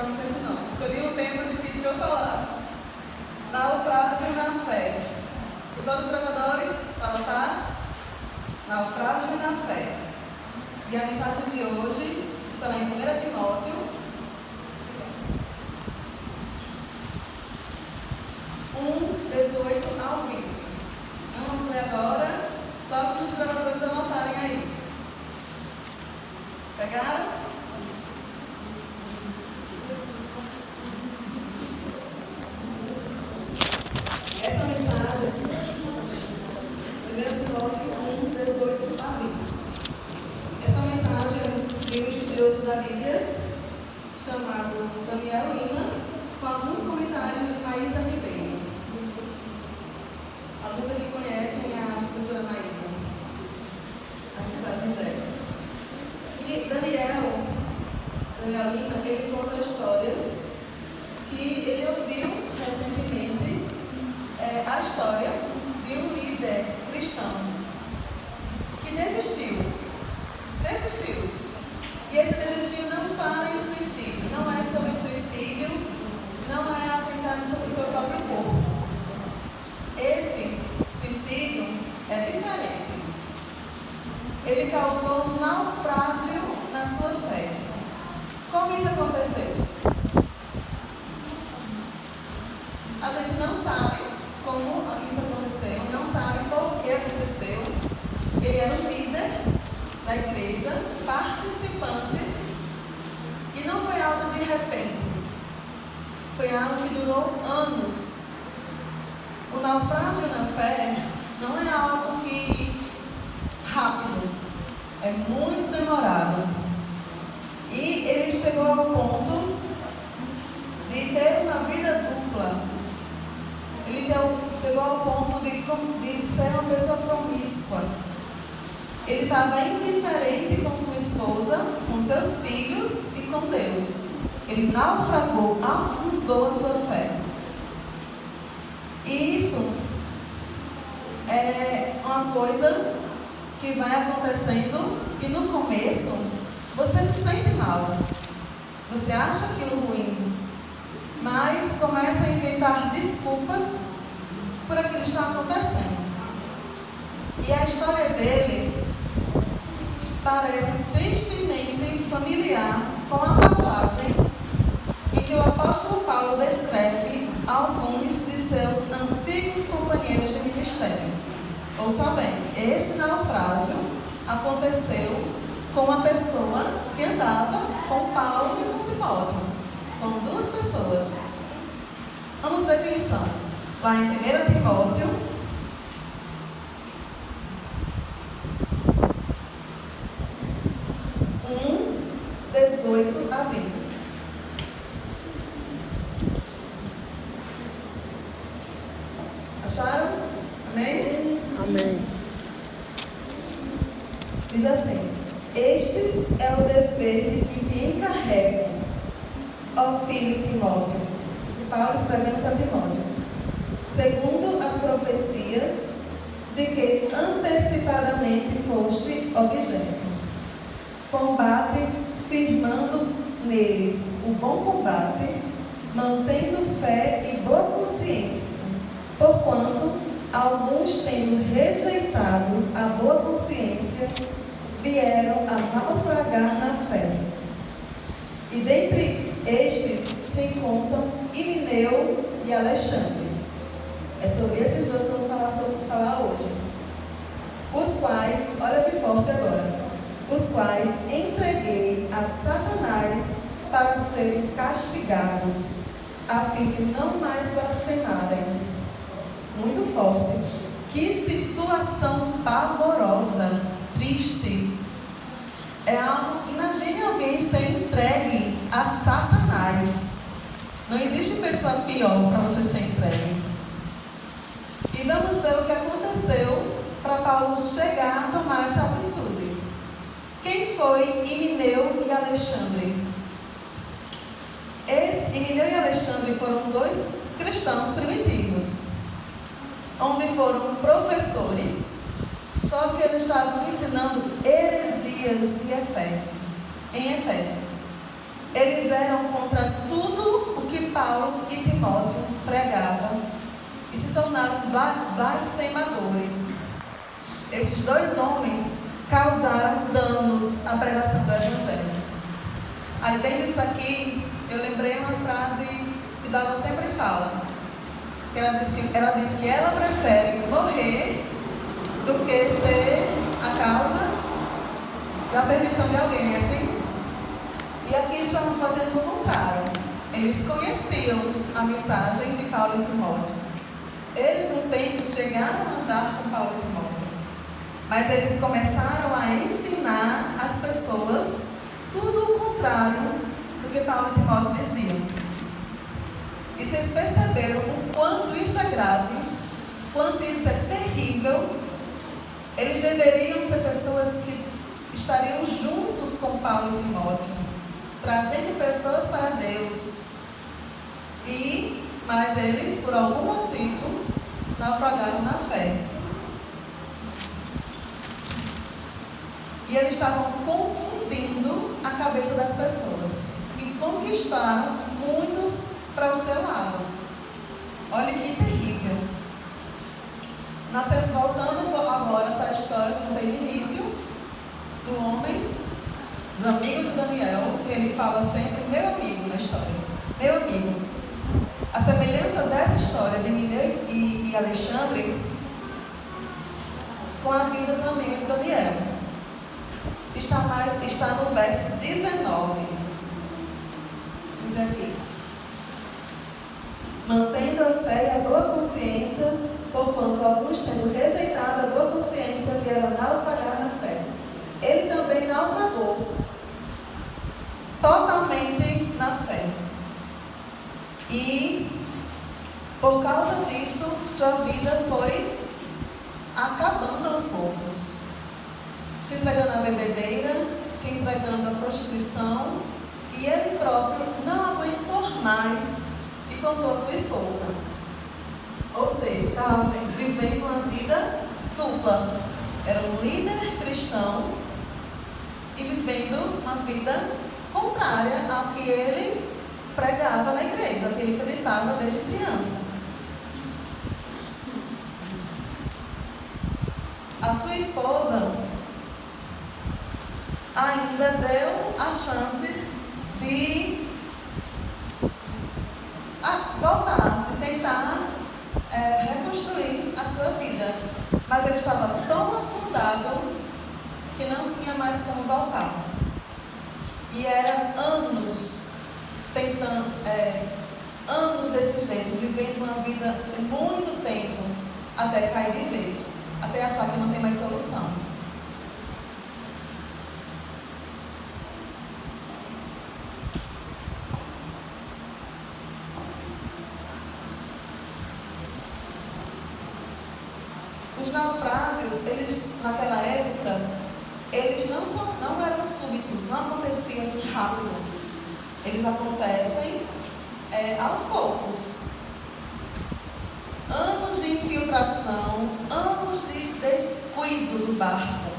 com esse nome. Escolhi um tema difícil para eu falar. Naufrágio na fé. Escritores gravadores, para anotar? Naufrágio na fé. E a mensagem de hoje está lá em 1 Timóteo 1:18 ao 20. Então vamos ler agora, só para os gravadores anotarem aí. Pegaram? Essa mensagem, 1 Timóteo 1:18 a 20. Essa mensagem de um estudioso da Bíblia, chamado Daniel Lima, com alguns comentários de Maísa Ribeiro. Alguns aqui conhecem a professora Maísa, as mensagens dela. E Daniel Lima, ele conta a história que ele ouviu recentemente a história de um líder cristão que desistiu. E esse desistiu não fala em suicídio, não é sobre suicídio, não é atentado sobre o seu próprio corpo. Esse suicídio é diferente. Ele causou um naufrágio na sua fé. Como isso aconteceu? A gente não sabe como isso aconteceu, não sabe por que aconteceu. Ele era um líder da igreja, participante, e não foi algo de repente. Foi algo que durou anos. O naufrágio na fé não é algo que rápido, é muito demorado. E ele chegou ao ponto de ter uma vida dupla. Ele chegou ao ponto de ser uma pessoa promíscua. Ele estava indiferente com sua esposa, com seus filhos e com Deus. Ele naufragou, afundou a sua fé. E isso é uma coisa que vai acontecendo e no começo você se sente mal. Você acha aquilo ruim, mas começa a inventar desculpas por aquilo que está acontecendo. E a história dele parece tristemente familiar com a passagem em que o apóstolo Paulo descreve alguns de seus antigos companheiros de ministério. Ouça bem, esse naufrágio aconteceu com uma pessoa que andava com Paulo e com Timóteo, com duas pessoas. Vamos ver quem são. Lá em 1 Timóteo 1:18 a 20. Acharam? Amém? Amém. Diz assim: este é o dever de que te encarrego, ó filho Timóteo. Isso Paulo escrevendo para Timóteo. Segundo as profecias de que antecipadamente foste objeto. Combate firmando neles o bom combate, mantendo fé e boa consciência, porquanto alguns, tendo rejeitado a boa consciência, vieram a naufragar na fé. E dentre estes se encontram Himeneu e Alexandre. É sobre esses dois que vamos falar hoje. Os quais, olha que forte agora, os quais entreguei a Satanás para serem castigados, a fim de não mais blasfemarem. Muito forte. Que situação pavorosa, triste. É algo, imagine alguém ser entregue a Satanás. Não existe pessoa pior para você ser entregue. E vamos ver o que aconteceu para Paulo chegar a tomar essa atitude. Quem foi Himeneu e Alexandre? Himeneu e Alexandre foram dois cristãos primitivos, onde foram professores, só que eles estavam ensinando heresias em Efésios. Eles eram contra tudo Paulo e Timóteo pregavam e se tornaram blasfemadores. Esses dois homens causaram danos à pregação do Evangelho. Aí vendo isso aqui, eu lembrei uma frase que Dalva sempre fala. Ela diz que ela prefere morrer do que ser a causa da perdição de alguém, é assim? E aqui eles estavam fazendo o contrário. Eles conheciam a mensagem de Paulo e Timóteo. Eles um tempo chegaram a andar com Paulo e Timóteo, mas eles começaram a ensinar as pessoas tudo o contrário do que Paulo e Timóteo diziam. E vocês perceberam o quanto isso é grave, quanto isso é terrível. Eles deveriam ser pessoas que estariam juntos com Paulo e Timóteo, trazendo pessoas para Deus. Mas eles, por algum motivo, naufragaram na fé. E eles estavam confundindo a cabeça das pessoas e conquistaram muitos para o seu lado. Olha que terrível. Voltando agora para a história que contei no início, do homem, do amigo de Daniel, que ele fala sempre, meu amigo na história. Meu amigo. A semelhança dessa história de Mineu e Alexandre com a vida do amigo de Daniel está no verso 19. Diz aqui: mantendo a fé e a boa consciência, porquanto alguns, tendo rejeitado a boa consciência, vieram naufragar na fé. Ele também naufragou totalmente na fé. E, por causa disso, sua vida foi acabando aos poucos. Se entregando à bebedeira, se entregando à prostituição, e ele próprio não aguentou mais e contou a sua esposa. Ou seja, estava vivendo uma vida dupla. Era um líder cristão e vivendo uma vida contrária ao que ele pregava na igreja, ao que ele acreditava desde criança. A sua esposa ainda deu a chance de voltar, de tentar reconstruir a sua vida. Mas ele estava tão afundado que não tinha mais como voltar. E era anos tentando, anos desse jeito, vivendo uma vida de muito tempo, até cair de vez, até achar que não tem mais solução. Os naufrágios, naquela época, eles não eram súbitos, não aconteciam assim rápido. Eles acontecem aos poucos. Anos de infiltração, anos de descuido do barco.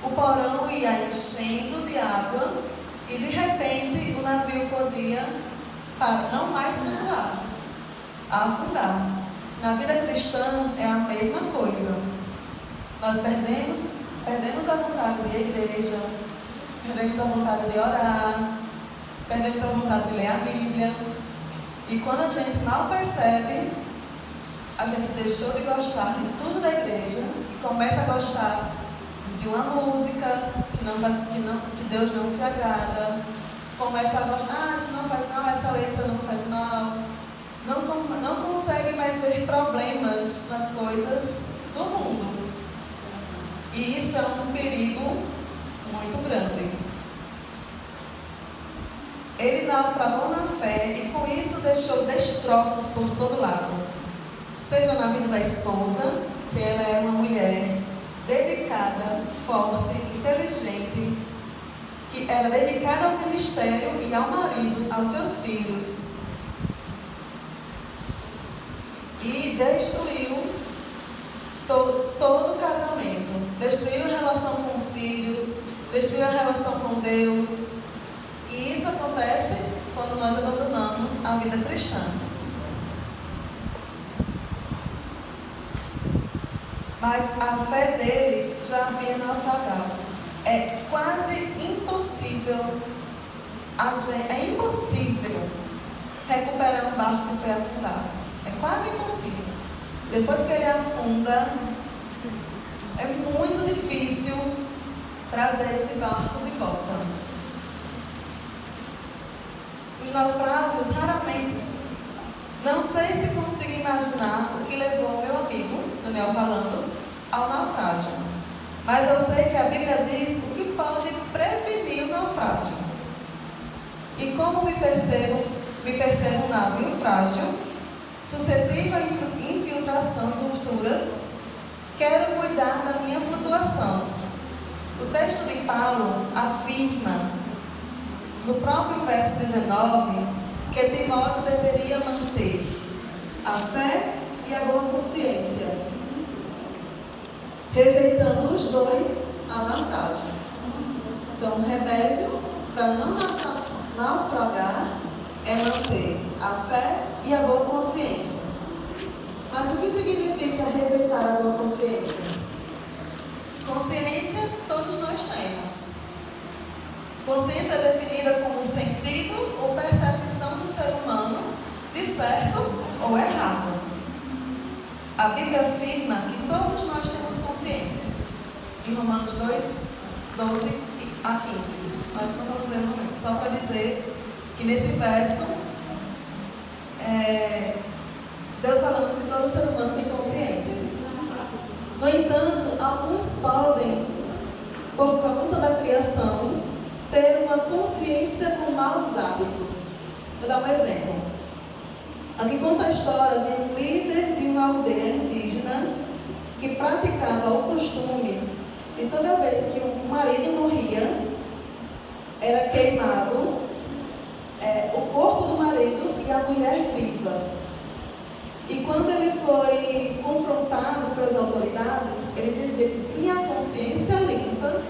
O porão ia enchendo de água e, de repente, o navio podia, para não mais flutuar, afundar. Na vida cristã é a mesma coisa. Nós perdemos a vontade de ir à igreja, perdemos a vontade de orar, perdemos a vontade de ler a Bíblia. E quando a gente mal percebe, a gente deixou de gostar de tudo da igreja e começa a gostar de uma música que Deus não se agrada. Começa a gostar, isso não faz mal, essa letra não faz mal. Não consegue mais ver problemas nas coisas do mundo. E isso é um perigo muito grande. Ele naufragou na fé e com isso deixou destroços por todo lado. Seja na vida da esposa, que ela era uma mulher dedicada, forte, inteligente, que era dedicada ao ministério e ao marido, aos seus filhos. E destruiu todo o casamento, destruiu a relação com os filhos, destruiu a relação com Deus. E isso acontece quando nós abandonamos anos a vida cristã. Mas a fé dele já havia naufragado. É quase impossível, recuperar um barco que foi afundado. É quase impossível. Depois que ele afunda, é muito difícil trazer esse barco de volta. Os naufrágios, raramente. Não sei se consigo imaginar o que levou o meu amigo, Daniel falando, ao naufrágio. Mas eu sei que a Bíblia diz o que pode prevenir o naufrágio. E como me percebo um navio frágil, suscetível a infiltração e rupturas, quero cuidar da minha flutuação. O texto de Paulo afirma, no próprio verso 19, que Timóteo deveria manter a fé e a boa consciência, rejeitando os dois a naufrágio. Então, o remédio para não naufragar é manter a fé e a boa consciência. Mas o que significa rejeitar a boa consciência? Consciência todos nós temos. Consciência é definida como o sentido ou percepção do ser humano de certo ou errado. A Bíblia afirma que todos nós temos consciência. Em Romanos 2, 12 a 15. Nós não vamos ler no momento, só para dizer que nesse verso, Deus falando que todo ser humano tem consciência. No entanto, alguns podem, por conta da criação, ter uma consciência com maus hábitos. Vou dar um exemplo. Aqui conta a história de um líder de uma aldeia indígena que praticava o costume de toda vez que o marido morria, era queimado o corpo do marido e a mulher viva. E quando ele foi confrontado pelas autoridades, ele dizia que tinha a consciência limpa,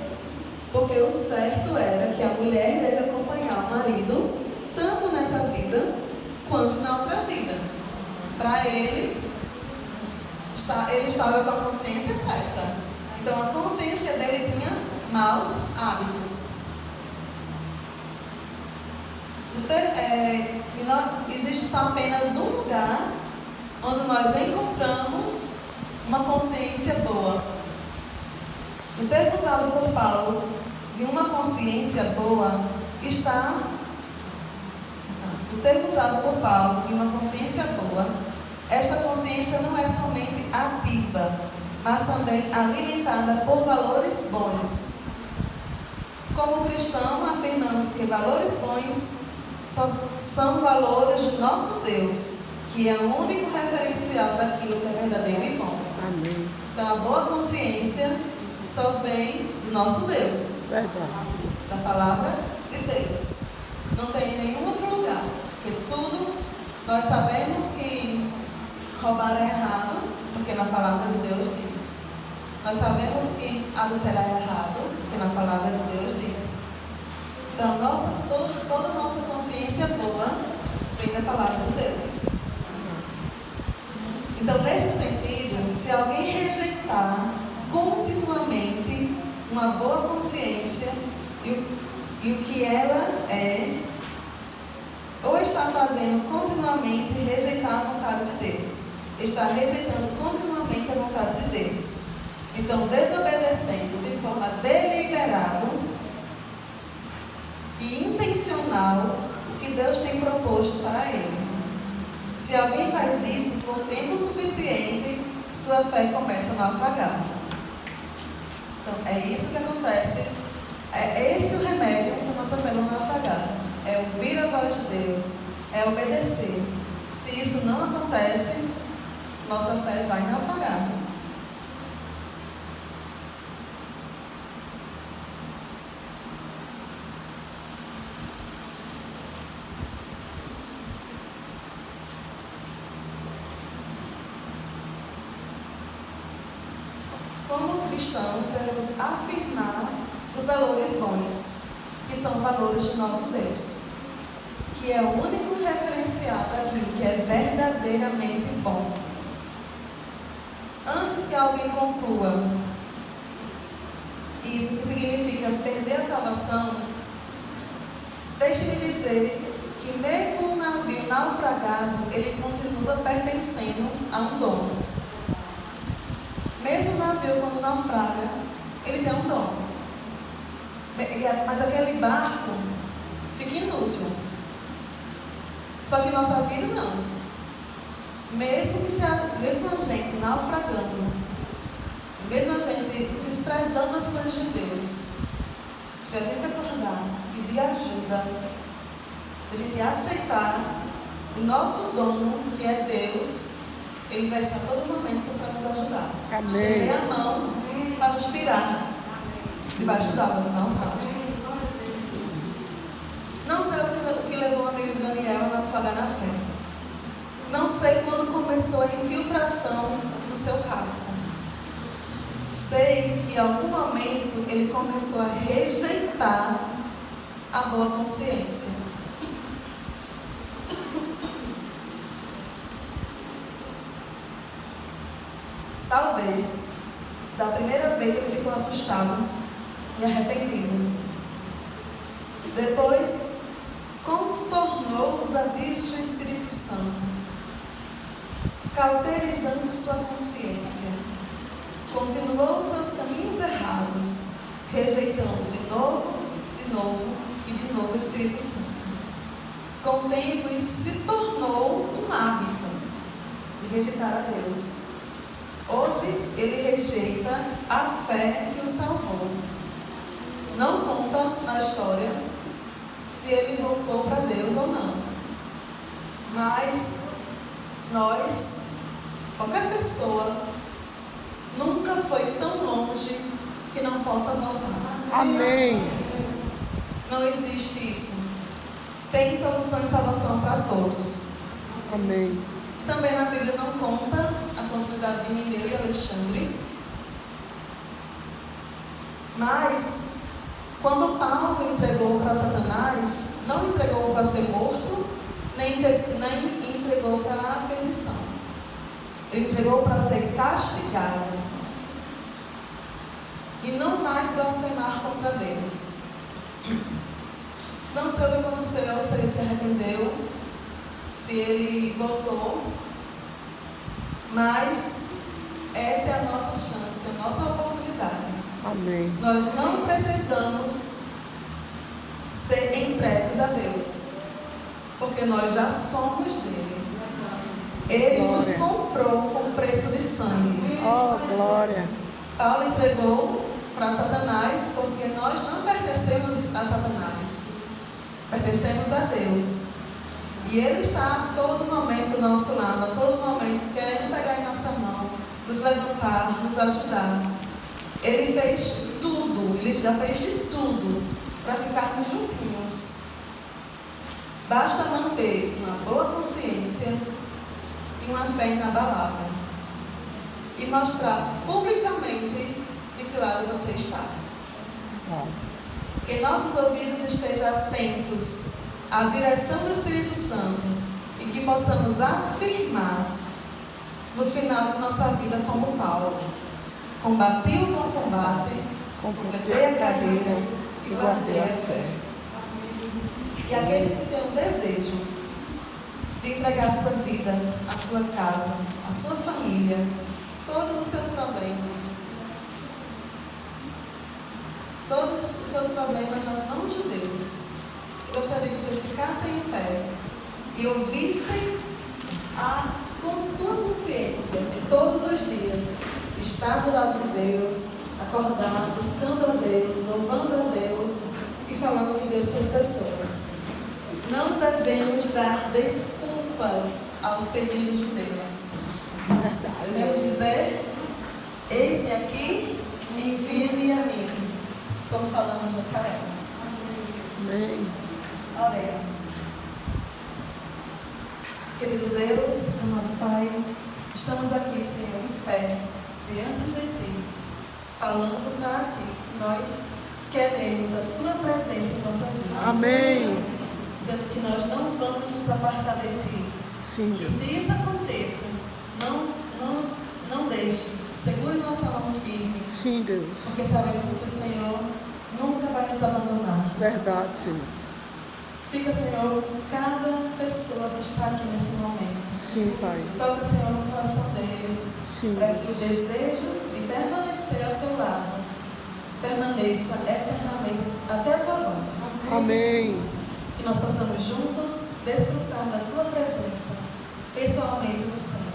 porque o certo era que a mulher deve acompanhar o marido, tanto nessa vida, quanto na outra vida. Para ele, ele estava com a consciência certa. Então, a consciência dele tinha maus hábitos. Existe só apenas um lugar onde nós encontramos uma consciência boa. O termo usado por Paulo de uma consciência boa está... O termo usado por Paulo de uma consciência boa, esta consciência não é somente ativa, mas também alimentada por valores bons. Como cristão, afirmamos que valores bons são valores do nosso Deus, que é o único referencial daquilo que é verdadeiro e bom. Amém. Então, a boa consciência só vem do nosso Deus, da palavra de Deus. Não tem em nenhum outro lugar, porque tudo, nós sabemos que roubar é errado, porque na palavra de Deus diz. Nós sabemos que adulterar é errado, porque na palavra de Deus diz. Então, toda a nossa consciência boa vem da palavra de Deus. Então, nesse sentido, se alguém rejeitar continuamente uma boa consciência e o que ela é, ou está fazendo continuamente rejeitar a vontade de Deus, está rejeitando continuamente a vontade de Deus. Então, desobedecendo de forma deliberada e intencional o que Deus tem proposto para ele. Se alguém faz isso por tempo suficiente, sua fé começa a naufragar. Então, é isso que acontece. É esse o remédio para a nossa fé não naufragar. É ouvir a voz de Deus, é obedecer. Se isso não acontece, nossa fé vai naufragar. Como cristãos, devemos afirmar os valores bons, que são valores do nosso Deus, que que é o único referencial daquilo que é verdadeiramente bom. Antes que alguém conclua isso, que significa perder a salvação, deixe-me dizer que mesmo um navio naufragado, ele continua pertencendo a um dono. Mesmo o navio, quando naufraga, ele tem um dono. Mas aquele barco fica inútil. Só que nossa vida não. Mesmo a gente naufragando, mesmo a gente desprezando as coisas de Deus, se a gente acordar, pedir ajuda, se a gente aceitar o nosso dono, que é Deus, Ele vai estar a todo momento para nos ajudar. Amém. Estender a mão para nos tirar debaixo d'água do naufrágio. Não sei o que levou o amigo de Daniel a naufragar na fé. Não sei quando começou a infiltração no seu casco. Sei que em algum momento ele começou a rejeitar a boa consciência. Talvez, da primeira vez ele ficou assustado e arrependido. Depois, contornou os avisos do Espírito Santo, cauterizando sua consciência. Continuou seus caminhos errados, rejeitando de novo e de novo o Espírito Santo. Com o tempo, isso se tornou um hábito de rejeitar a Deus. Hoje, ele rejeita a fé que o salvou. Não conta na história se ele voltou para Deus ou não. Mas nós, qualquer pessoa, nunca foi tão longe que não possa voltar. Amém. Não existe isso. Tem solução e salvação para todos. Amém. Também na Bíblia não conta a continuidade de Mineu e Alexandre. Mas, quando Paulo entregou para Satanás, não entregou para ser morto, nem entregou para a perdição. Ele entregou para ser castigado e não mais blasfemar contra Deus. Não sei o que aconteceu, se ele se arrependeu, se ele voltou, mas essa é a nossa chance, a nossa oportunidade. Amém. Nós não precisamos ser entregues a Deus, porque nós já somos dele. Ele Glória. nos comprou com preço de sangue. Oh, glória. Paulo entregou para Satanás, porque nós não pertencemos a Satanás, pertencemos a Deus. E Ele está a todo momento ao nosso lado, a todo momento querendo pegar em nossa mão, nos levantar, nos ajudar. Ele fez tudo, Ele já fez de tudo para ficarmos juntinhos. Basta manter uma boa consciência e uma fé inabalável e mostrar publicamente de que lado você está. Que nossos ouvidos estejam atentos à direção do Espírito Santo e que possamos afirmar no final de nossa vida como Paulo: combati o bom combate, completei a carreira e guardei a fé. E aqueles que têm o desejo de entregar a sua vida, a sua casa, a sua família, todos os seus problemas, nas mãos de Deus, eu gostaria que vocês ficassem em pé e ouvissem com sua consciência de todos os dias estar do lado de Deus, acordar, buscando a Deus, louvando a Deus e falando de Deus para as pessoas. Não devemos dar desculpas aos pedidos de Deus. Devemos dizer: eis-me aqui, envia-me a mim, como falamos no Jacaré. Amém. Oremos. Querido Deus, amado Pai, estamos aqui, Senhor, em pé, diante de Ti, falando para Ti. Nós queremos a Tua presença em nossas vidas. Amém. Dizendo que nós não vamos nos apartar de Ti. Sim, Que Deus. se isso aconteça, não deixe, segure nossa mão firme, Sim, Deus. porque sabemos que o Senhor nunca vai nos abandonar. Verdade, Senhor. Fica, Senhor, com cada pessoa que está aqui nesse momento. Sim, Pai. Toca, Senhor, no coração deles, Sim, para Deus. que o desejo de permanecer ao Teu lado permaneça eternamente até a Tua volta. Amém. Que nós possamos juntos desfrutar da Tua presença, pessoalmente no Senhor.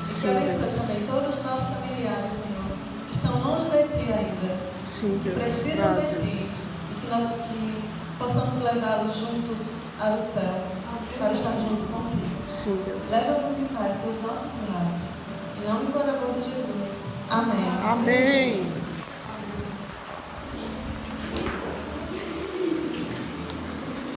E que abençoe também todos os nossos familiares, Senhor, que estão longe de Ti ainda, Sim, que Deus. precisam de Graças. Ti, e que possamos levá-los juntos ao céu, para estar juntos contigo. Sim, Deus. Leva-nos em paz pelos nossos lares. Em nome do amor de Jesus. Amém. Amém.